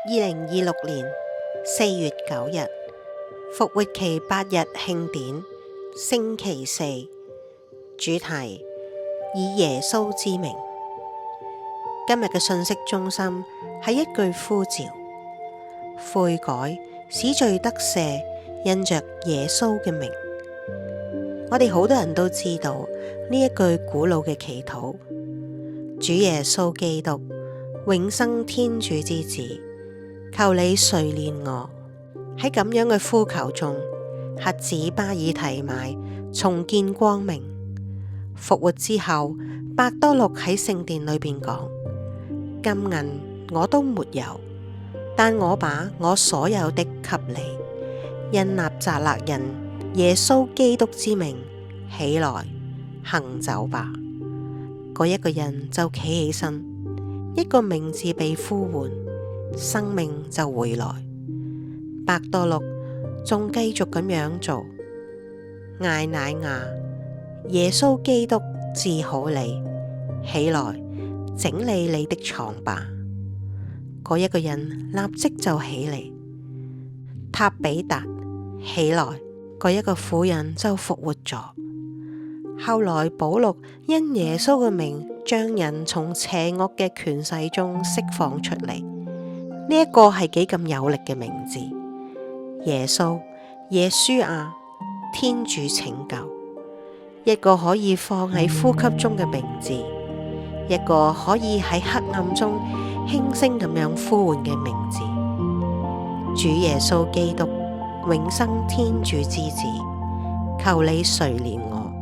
2026年4月9日，復活期8日慶典，星期四，主題以耶穌之名。今日嘅信息中心係一句呼召：悔改，使罪得赦，因着耶穌嘅名。我哋好多人都知道呢一句古老嘅祈禱：主耶穌基督，永生天主之子，求你垂憐我。喺咁樣嘅呼求中，瞎子巴耳提買重見光明。復活之後，伯多祿喺聖殿裏邊講：金銀我都沒有，但我把我所有的給你，因納匝肋人耶穌基督之名，起來行走吧。嗰一個人就企起身，一個名字被呼喚，生命就回來。伯多祿仲繼續咁樣做：艾乃亞，耶穌基督治好你，起來整理你的床吧。嗰一個人立即就起嚟。塔比達，起來，嗰一個婦人就復活咗。後來保祿因耶穌嘅名將人從邪惡嘅權勢中釋放出嚟。呢一個係幾咁有力嘅名字，耶穌，耶書亞，天主拯救，一個可以放喺呼吸中嘅名字，一個可以喺黑暗中輕聲咁樣呼喚嘅名字。主耶穌基督，永生天主之子，求你垂憐我，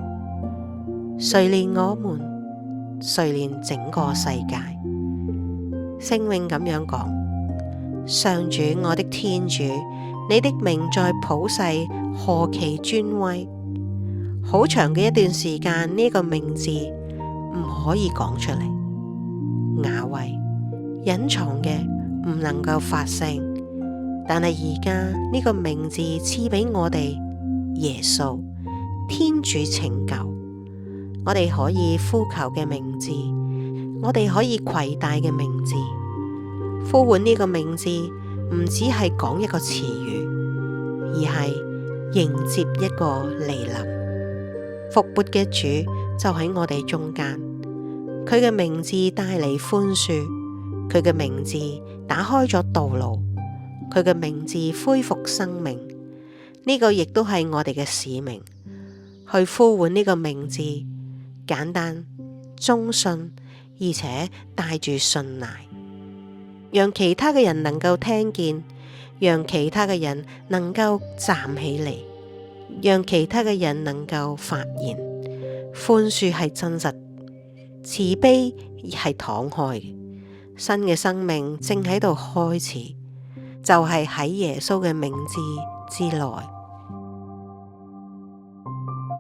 垂憐我們，垂憐整個世界。聖詠咁樣講：上主我的天主，你的名在普世何其尊威！好長嘅一段時間，呢個名字唔可以講出嚟，雅慧，隱藏嘅唔能夠發聲。但係而家呢個名字賜俾我哋，耶穌，天主拯救，我哋可以呼求嘅名字，我哋可以攜帶嘅名字。呼喚呢個名字唔只係講一個詞語，而係迎接一個來臨。復活嘅主就喺我哋中間，佢嘅名字帶嚟寬恕，佢嘅名字打開咗道路，佢嘅名字恢復生命。呢個亦都係我哋嘅使命，去呼喚呢個名字，簡單、忠信，而且帶住信賴，讓其他嘅人能夠聽見，讓其他嘅人能夠站起嚟，讓其他嘅人能夠發現，寬恕係真實，慈悲係敞開嘅，新嘅生命正喺度開始，就係喺耶穌嘅名字之內。